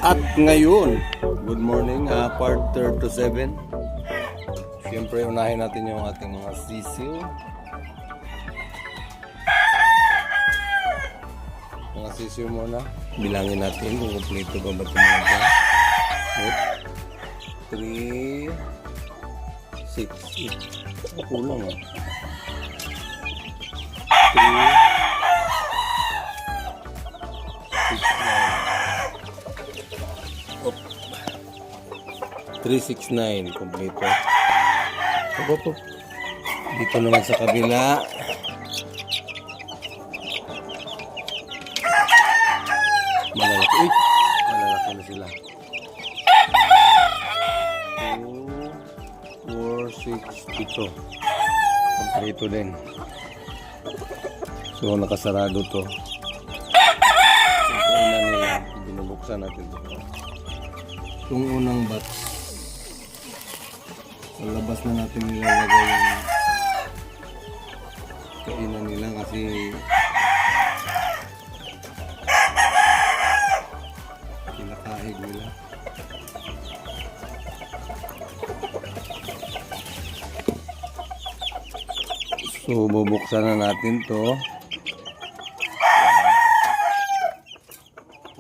At ngayon, good morning, part 3 to 7. Siyempre, unahin natin yung ating mga sisiw. Mga sisiw muna. Bilangin natin kung kompleto ba ba ito mga dyan. 3, 6, 8. Kulang ah. 369 kompleto. Opo. Dito naman sa kabila. Malalaki. Uy! Malalaki na sila. 2, 4, 6, ito. Kompleto din. So nakasarado to. Ito na nila. Binubuksan natin ito. Itong unang batch. Sa labas na natin nilalagay yung kainan nila kasi kinakahig nila. So bubuksan na natin to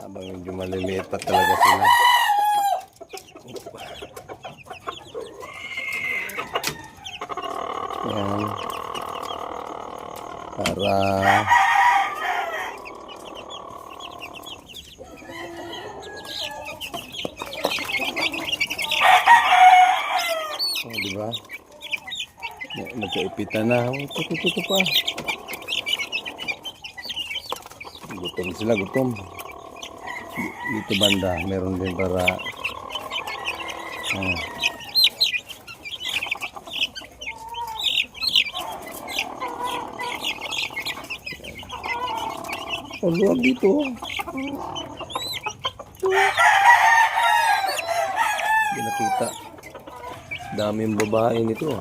habang medyo maliliit pa talaga sila. Yan. Para diba? Nagkaipitan na. Ito pa. Gutom sila, gutom. Dito banda, meron din para ang luwag dito. Hindi nakita. Daming babae nito.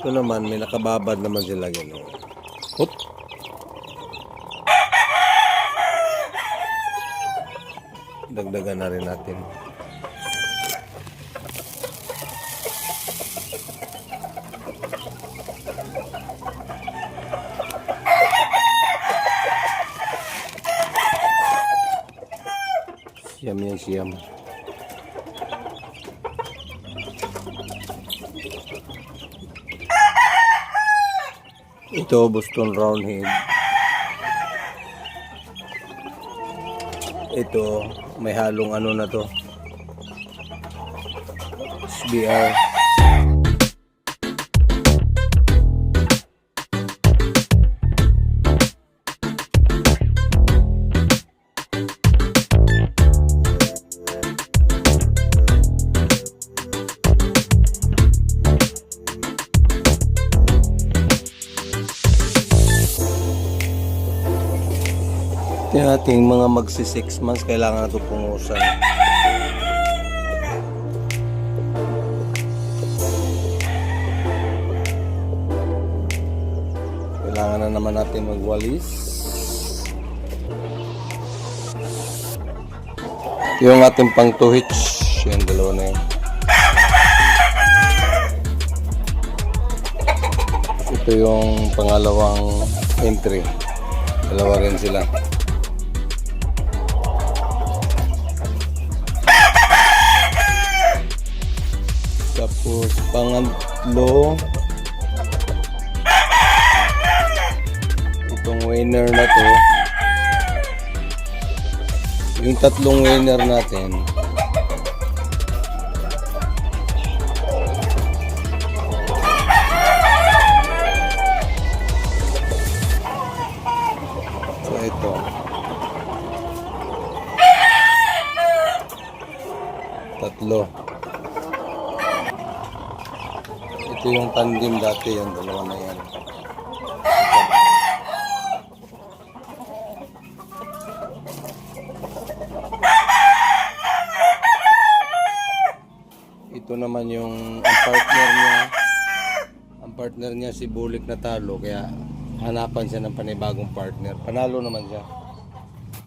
Ito naman, may nakababad naman sila gano'n. Hop! Dagdagan na rin natin. Siyam yan, siyam. Ito, Boston Roundhead. Ito, may halong ano na to. SBR. Yung ating mga magsi 6 months, kailangan na ito pungusan. Kailangan na naman natin magwalis. Yung ating pang 2H, yung dalawa na yun. Ito yung pangalawang entry. Dalawa rin sila. Tapos pangatlo, itong winner na to, yung tatlong winner natin, so ito tatlo. Ito yung tandem dati, yung dalawa na yan. Ito naman yung ang partner niya si Bulik na talo, kaya hanapan siya ng panibagong partner. Panalo naman siya.